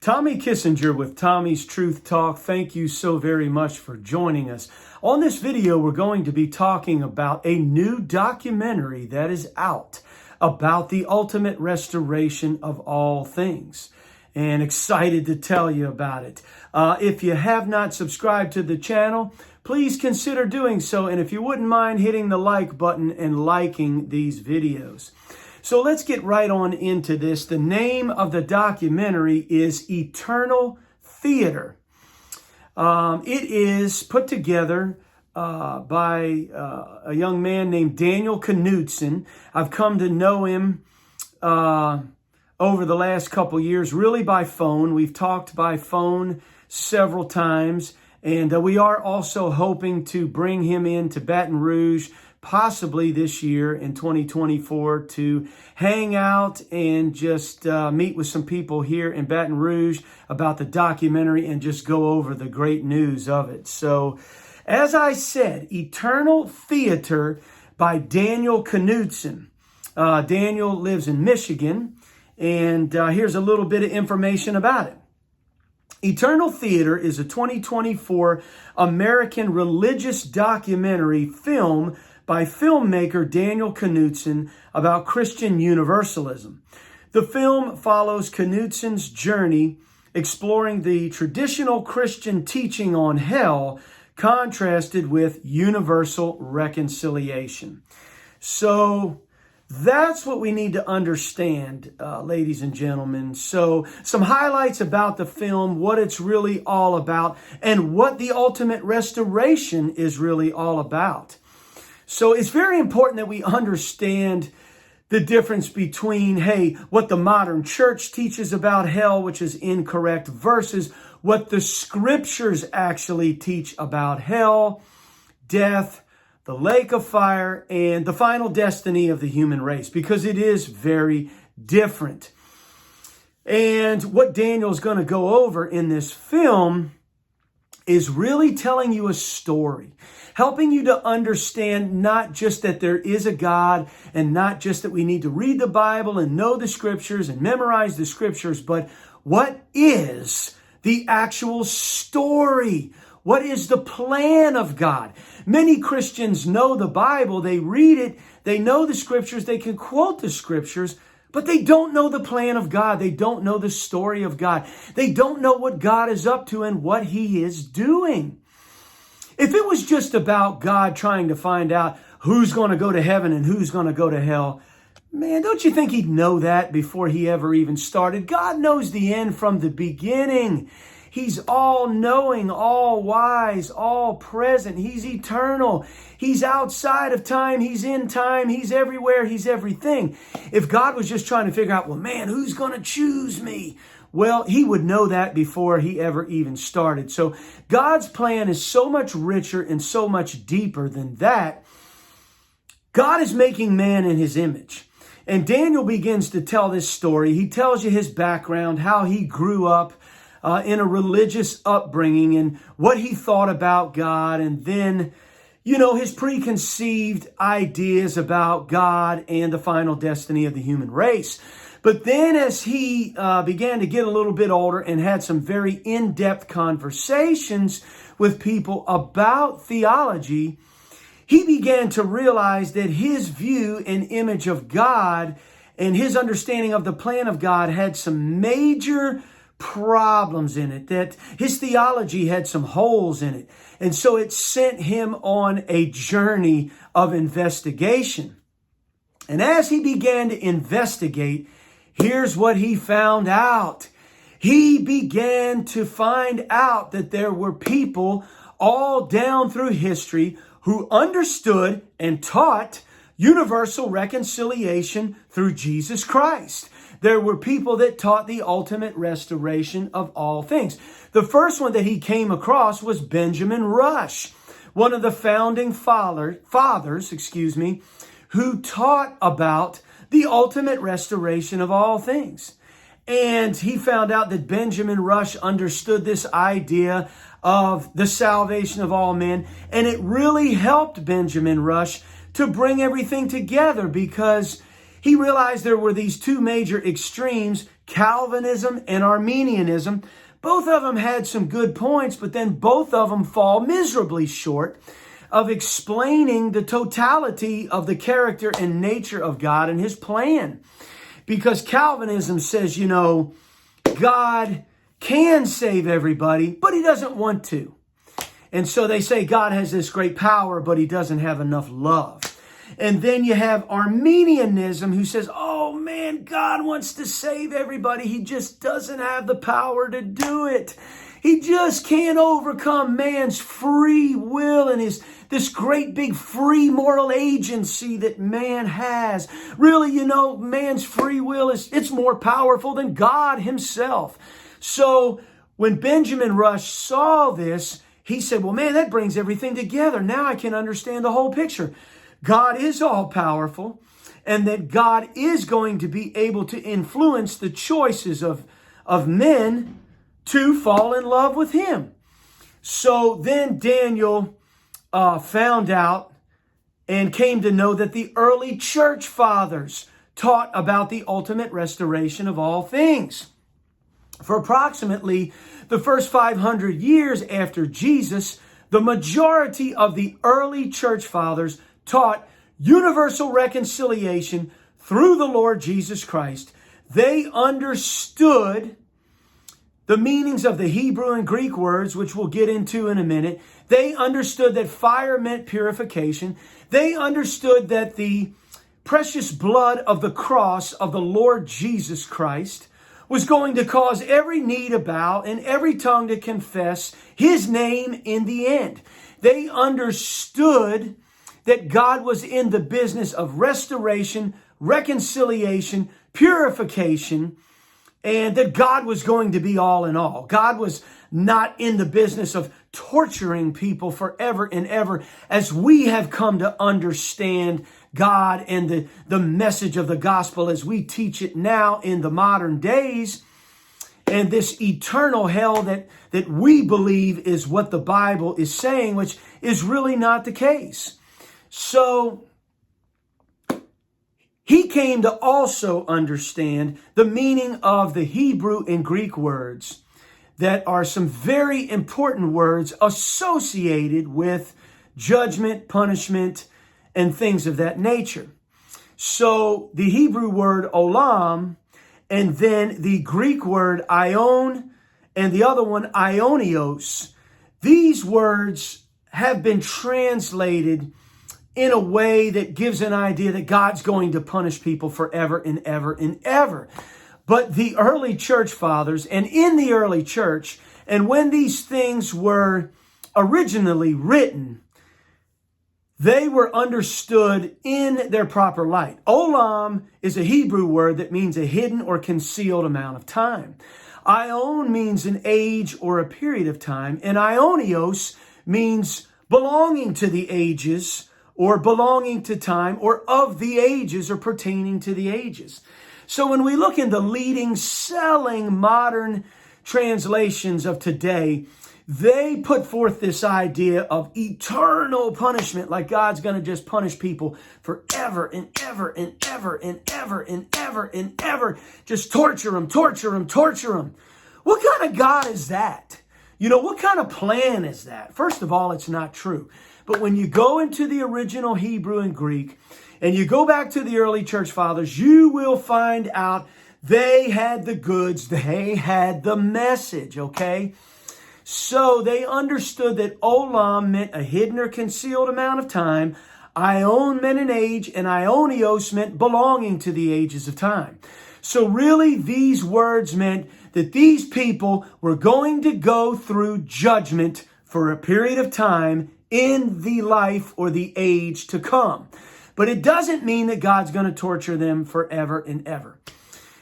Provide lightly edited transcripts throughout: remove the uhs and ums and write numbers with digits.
Tommy Kissinger with Tommy's Truth Talk. Thank you so very much for joining us. On this video, we're going to be talking about a new documentary that is out about the ultimate restoration of all things. And excited to tell you about it. If you have not subscribed to the channel, please consider doing so. And if you wouldn't mind hitting the like button and liking these videos. So let's get right on into this. The name of the documentary is Eternal Theater. It is put together by a young man named Daniel Knudsen. I've come to know him over the last couple years, really by phone. We've talked by phone several times, and we are also hoping to bring him into Baton Rouge possibly this year in 2024 to hang out and just meet with some people here in Baton Rouge about the documentary and just go over the great news of it. So, as I said, Eternal Theater by Daniel Knudsen. Daniel lives in Michigan, and here's a little bit of information about it. Eternal Theater is a 2024 American religious documentary film by filmmaker Daniel Knudsen about Christian universalism. The film follows Knudsen's journey exploring the traditional Christian teaching on hell contrasted with universal reconciliation. So that's what we need to understand, ladies and gentlemen. So some highlights about the film, what it's really all about, and what the ultimate restoration is really all about. So it's very important that we understand the difference between, what the modern church teaches about hell, which is incorrect, versus what the scriptures actually teach about hell, death, the lake of fire, and the final destiny of the human race, because it is very different. And what Daniel's going to go over in this film is really telling you a story, helping you to understand not just that there is a God and not just that we need to read the Bible and know the scriptures and memorize the scriptures, but what is the actual story? What is the plan of God? Many Christians know the Bible, they read it, they know the scriptures, they can quote the scriptures, but they don't know the plan of God. They don't know the story of God. They don't know what God is up to and what He is doing. If it was just about God trying to find out who's going to go to heaven and who's going to go to hell, man, don't you think He'd know that before He ever even started? God knows the end from the beginning. He's all-knowing, all-wise, all-present. He's eternal. He's outside of time. He's in time. He's everywhere. He's everything. If God was just trying to figure out, well, man, who's going to choose me? Well, He would know that before He ever even started. So God's plan is so much richer and so much deeper than that. God is making man in His image. And Daniel begins to tell this story. He tells you his background, how he grew up in a religious upbringing and what he thought about God, and then, his preconceived ideas about God and the final destiny of the human race. But then as he began to get a little bit older and had some very in-depth conversations with people about theology, he began to realize that his view and image of God and his understanding of the plan of God had some major problems in it, that his theology had some holes in it. And so it sent him on a journey of investigation. And as he began to investigate, here's what he found out. He began to find out that there were people all down through history who understood and taught universal reconciliation through Jesus Christ. There were people that taught the ultimate restoration of all things. The first one that he came across was Benjamin Rush, one of the founding fathers, who taught about the ultimate restoration of all things. And he found out that Benjamin Rush understood this idea of the salvation of all men. And it really helped Benjamin Rush to bring everything together, because he realized there were these two major extremes, Calvinism and Arminianism. Both of them had some good points, but then both of them fall miserably short of explaining the totality of the character and nature of God and his plan. Because Calvinism says, God can save everybody, but he doesn't want to. And so they say God has this great power, but he doesn't have enough love. And then you have Arminianism, who says, oh man, God wants to save everybody. He just doesn't have the power to do it. He just can't overcome man's free will and this great big free moral agency that man has. Really, man's free will it's more powerful than God himself. So when Benjamin Rush saw this, he said, well, man, that brings everything together. Now I can understand the whole picture. God is all powerful, and that God is going to be able to influence the choices of men to fall in love with him. So then Daniel found out and came to know that the early church fathers taught about the ultimate restoration of all things. For approximately the first 500 years after Jesus, the majority of the early church fathers taught universal reconciliation through the Lord Jesus Christ. They understood the meanings of the Hebrew and Greek words, which we'll get into in a minute. They understood that fire meant purification. They understood that the precious blood of the cross of the Lord Jesus Christ was going to cause every knee to bow and every tongue to confess his name in the end. They understood that God was in the business of restoration, reconciliation, purification, and that God was going to be all in all. God was not in the business of torturing people forever and ever, as we have come to understand God and the message of the gospel as we teach it now in the modern days. And this eternal hell that we believe is what the Bible is saying, which is really not the case. So he came to also understand the meaning of the Hebrew and Greek words that are some very important words associated with judgment, punishment, and things of that nature. So the Hebrew word olam, and then the Greek word ion, and the other one ionios, these words have been translated in a way that gives an idea that God's going to punish people forever and ever and ever. But the early church fathers, and in the early church, and when these things were originally written, they were understood in their proper light. Olam is a Hebrew word that means a hidden or concealed amount of time. Ion means an age or a period of time, and ionios means belonging to the ages, or belonging to time, or of the ages, or pertaining to the ages. So when we look in the leading, selling modern translations of today, they put forth this idea of eternal punishment, like God's going to just punish people forever and ever and ever and ever and ever and ever. Just torture them, torture them, torture them. What kind of God is that? What kind of plan is that? First of all, it's not true. But when you go into the original Hebrew and Greek, and you go back to the early church fathers, you will find out they had the goods, they had the message, okay? So they understood that olam meant a hidden or concealed amount of time, ion meant an age, and ionios meant belonging to the ages of time. So really these words meant that these people were going to go through judgment for a period of time in the life or the age to come. But it doesn't mean that God's going to torture them forever and ever.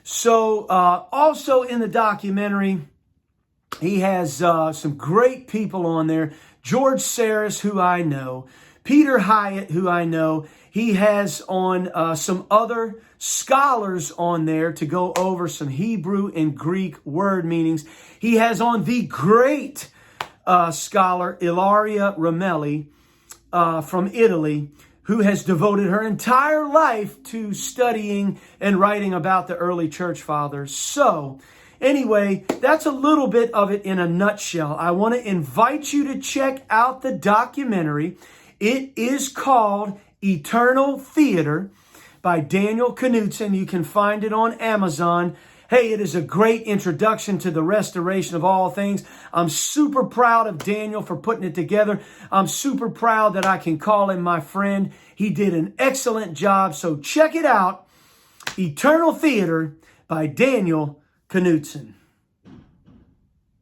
So also in the documentary, he has some great people on there. George Saris, who I know. Peter Hyatt, who I know. He has on some other scholars on there to go over some Hebrew and Greek word meanings. He has on the great scholar Ilaria Ramelli from Italy, who has devoted her entire life to studying and writing about the early church fathers. So, anyway, that's a little bit of it in a nutshell. I want to invite you to check out the documentary. It is called Eternal Theater by Daniel Knudsen. You can find it on Amazon. Hey, it is a great introduction to the restoration of all things. I'm super proud of Daniel for putting it together. I'm super proud that I can call him my friend. He did an excellent job. So check it out. Eternal Theater by Daniel Knudsen.